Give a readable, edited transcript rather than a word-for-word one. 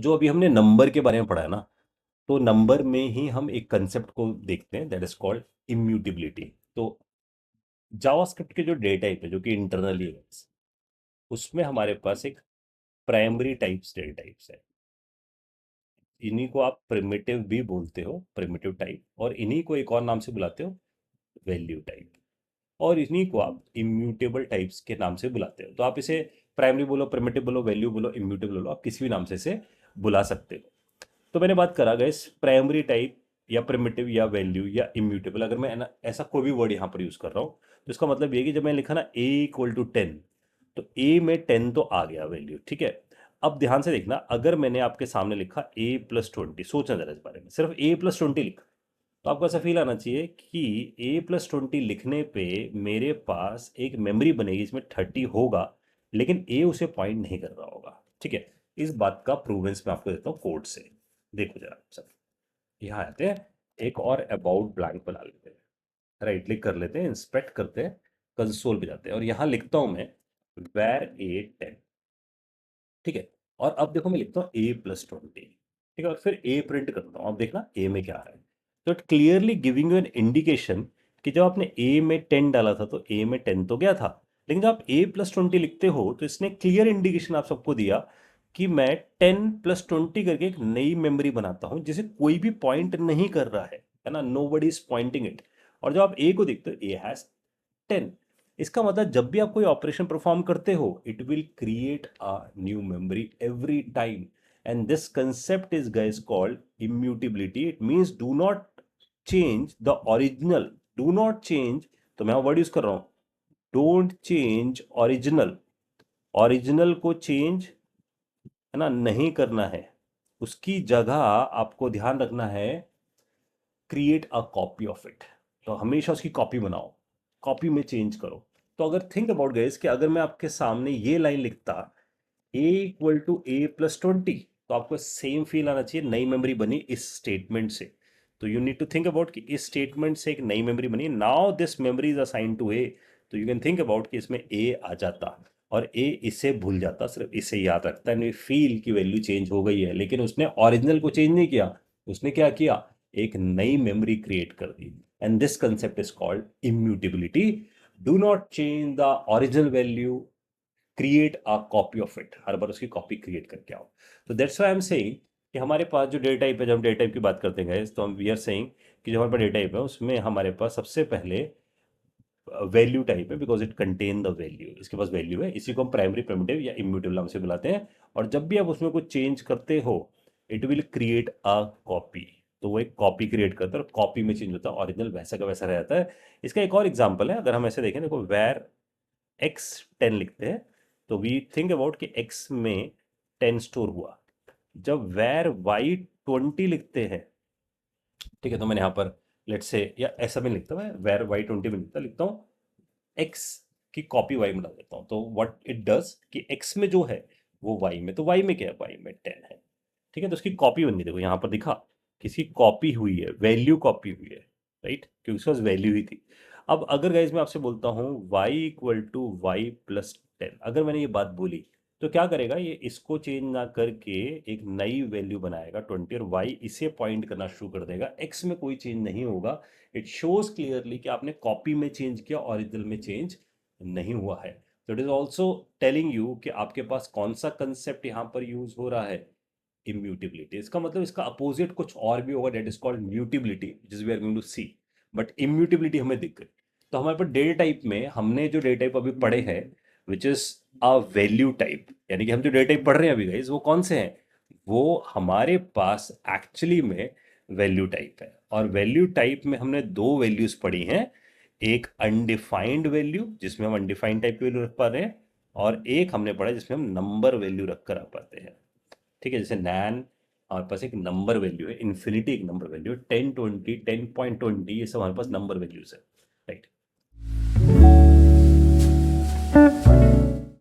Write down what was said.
जो अभी हमने नंबर के बारे में पढ़ा है ना, तो नंबर में ही हम एक कंसेप्ट को देखते हैं, दैट इज कॉल्ड इम्यूटेबिलिटी। तो जावास्क्रिप्ट के जो डेटा टाइप है जो कि इंटरनली है, उसमें हमारे पास एक प्राइमरी टाइप्स डेटा टाइप्स है। इन्हीं को आप प्रिमिटिव भी बोलते हो, प्रिमिटिव टाइप, और इन्हीं को एक और नाम से बुलाते हो, वैल्यू टाइप। और इन्हीं को आप इम्यूटेबल टाइप्स के नाम से बुलाते हो। तो आप इसे प्राइमरी बोलो, प्रिमिटिव बोलो, वैल्यू बोलो, इम्यूटेबल बोलो, आप किसी भी नाम से इसे बुला सकते हो। तो मैंने बात करा गया प्राइमरी टाइप या प्रिमिटिव या वैल्यू या इम्यूटेबल, अगर मैं ऐसा कोई भी वर्ड यहाँ पर यूज कर रहा हूँ, तो इसका मतलब ये कि जब मैंने लिखा ना A = 10, तो ए में 10 तो आ गया वैल्यू, ठीक है। अब ध्यान से देखना, अगर मैंने आपके सामने लिखा A+20, सोचना जरा इस बारे में, सिर्फ A+20 लिखा, तो आपको ऐसा फील आना चाहिए कि A+20 लिखने पे मेरे पास एक मेमोरी बनेगी इसमें 30 होगा, लेकिन ए उसे पॉइंट नहीं कर रहा होगा, ठीक है। इस बात का प्रूवेंस मैं आपको देता हूँ कोड से। देखो जरा सब, यहाँ आते हैं, एक और अबाउट ब्लैंक बना लेते हैं, राइट क्लिक कर लेते हैं, इंस्पेक्ट करते हैं, कंसोल पे जाते हैं, और यहाँ लिखता हूँ मैं var A10, ठीक है। और अब देखो मैं लिखता हूँ A+20, ठीक है, और फिर ए प्रिंट करता हूँ। अब देखना ए में क्या आ रहा है, तो it clearly giving you an indication कि जब आपने ए में 10 डाला था तो ए में 10 तो गया था, लेकिन जब आप A+20 लिखते हो तो इसने क्लियर इंडिकेशन आप सबको दिया कि मैं 10+20 करके एक नई मेमोरी बनाता हूँ जिसे कोई भी पॉइंट नहीं कर रहा है ना, nobody is pointing it. और जब आप ए को देखते हो, A has 10। इसका मतलब जब भी आप कोई ऑपरेशन परफॉर्म करते हो, it will create a new memory every time, and this concept is guys called immutability. It means do not change the original, do not change, तो मैं वर्ड यूज कर रहा हूं, डोंट चेंज ओरिजिनल, ओरिजिनल को change है ना नहीं करना है, उसकी जगह आपको ध्यान रखना है create a copy of it. तो हमेशा उसकी कॉपी बनाओ, कॉपी में चेंज करो। तो अगर थिंक अबाउट गाइस कि अगर मैं आपके सामने ये लाइन लिखता A = A+20, तो आपको सेम फील आना चाहिए, नई मेमोरी बनी इस स्टेटमेंट से। तो you need to think about कि इस स्टेटमेंट से एक नई मेमोरी बनी, now this memory is assign to A. तो यू कैन थिंक अबाउट कि इसमें ए आ जाता और ए इसे भूल जाता, सिर्फ इसे याद रखता है, फील की वैल्यू चेंज हो गई है, लेकिन उसने ओरिजिनल को चेंज नहीं किया। उसने क्या किया, एक नई मेमोरी क्रिएट कर दी, and this concept is called immutability. Do not change the original value, create a copy of it, हर बार उसकी कॉपी क्रिएट करके आओ। तो that's why I am saying कि हमारे पास जो डेटा टाइप है, जब हम डेटा टाइप की बात करते हैं guys, तो हम वी आर सेइंग कि जो हमारे पास डेटा टाइप है उसमें हमारे पास सबसे पहले वैल्यू टाइप है, because it contain the value, इसके पास वैल्यू है, इसी को हम प्राइमरी, प्रिमिटिव या इम्यूटेबल नाम से बुलाते हैं। और जब भी आप उसमें कुछ चेंज करते हो, it will create a copy, तो वो एक कॉपी क्रिएट करता है, और कॉपी में चेंज होता है, ओरिजिनल वैसा का वैसा रह जाता है। इसका एक और एग्जाम्पल है, अगर हम ऐसे देखें, देखो वैर x10 लिखते हैं, तो वी थिंक अबाउट कि x में 10 स्टोर हुआ। जब वैर y20 लिखते हैं, ठीक है, तो मैंने यहाँ पर लेट से, या ऐसा भी लिखता हूँ, मैं वैर y20 में लिखता हूँ x की कॉपी y में डाल देता हूँ, तो व्हाट इट डज कि x में जो है वो y में, तो y में क्या है, y में 10 है, ठीक है। तो उसकी कॉपी बन गई, देखो यहाँ पर दिखा, किसी कॉपी हुई है, वैल्यू कॉपी हुई है, राइट, क्योंकि उसके पास वैल्यू ही थी। अब अगर गाइज मैं आपसे बोलता हूँ y = y+10, अगर मैंने ये बात बोली, तो क्या करेगा ये, इसको चेंज ना करके एक नई वैल्यू बनाएगा 20, और y इसे पॉइंट करना शुरू कर देगा, x में कोई चेंज नहीं होगा। इट शोज क्लियरली कि आपने कॉपी में चेंज किया, ओरिजिनल में चेंज नहीं हुआ है। तो it is also telling you कि आपके पास कौन सा कंसेप्ट यहाँ पर यूज हो रहा है, इम्यूटेबिलिटी। इसका मतलब इसका अपोजिट कुछ और भी होगा, दैट इज कॉल्ड म्यूटेबिलिटी, जिस we are going to see. But immutability हमें दिख गई। तो हमारे पास डेटा टाइप में हमने जो डेटा टाइप अभी पढ़े हैं, which is a value type, यानी कि हम जो डेटा टाइप पढ़ रहे हैं अभी गाइस, वो कौन से हैं, वो हमारे पास एक्चुअली में वैल्यू टाइप है। और वैल्यू टाइप में हमने दो वैल्यूज पढ़ी हैं, एक अनडिफाइंड वैल्यू जिसमें हम अनडिफाइंड टाइप की वैल्यू रख पा रहे हैं, और एक हमने पढ़ा जिसमें हम नंबर वैल्यू रख कर आ पाते हैं, ठीक है। जैसे नैन, हमारे पास एक नंबर वैल्यू है, इन्फिनिटी एक नंबर वैल्यू है, 1020, 10.20, ये सब हमारे पास नंबर वैल्यूज है, राइट।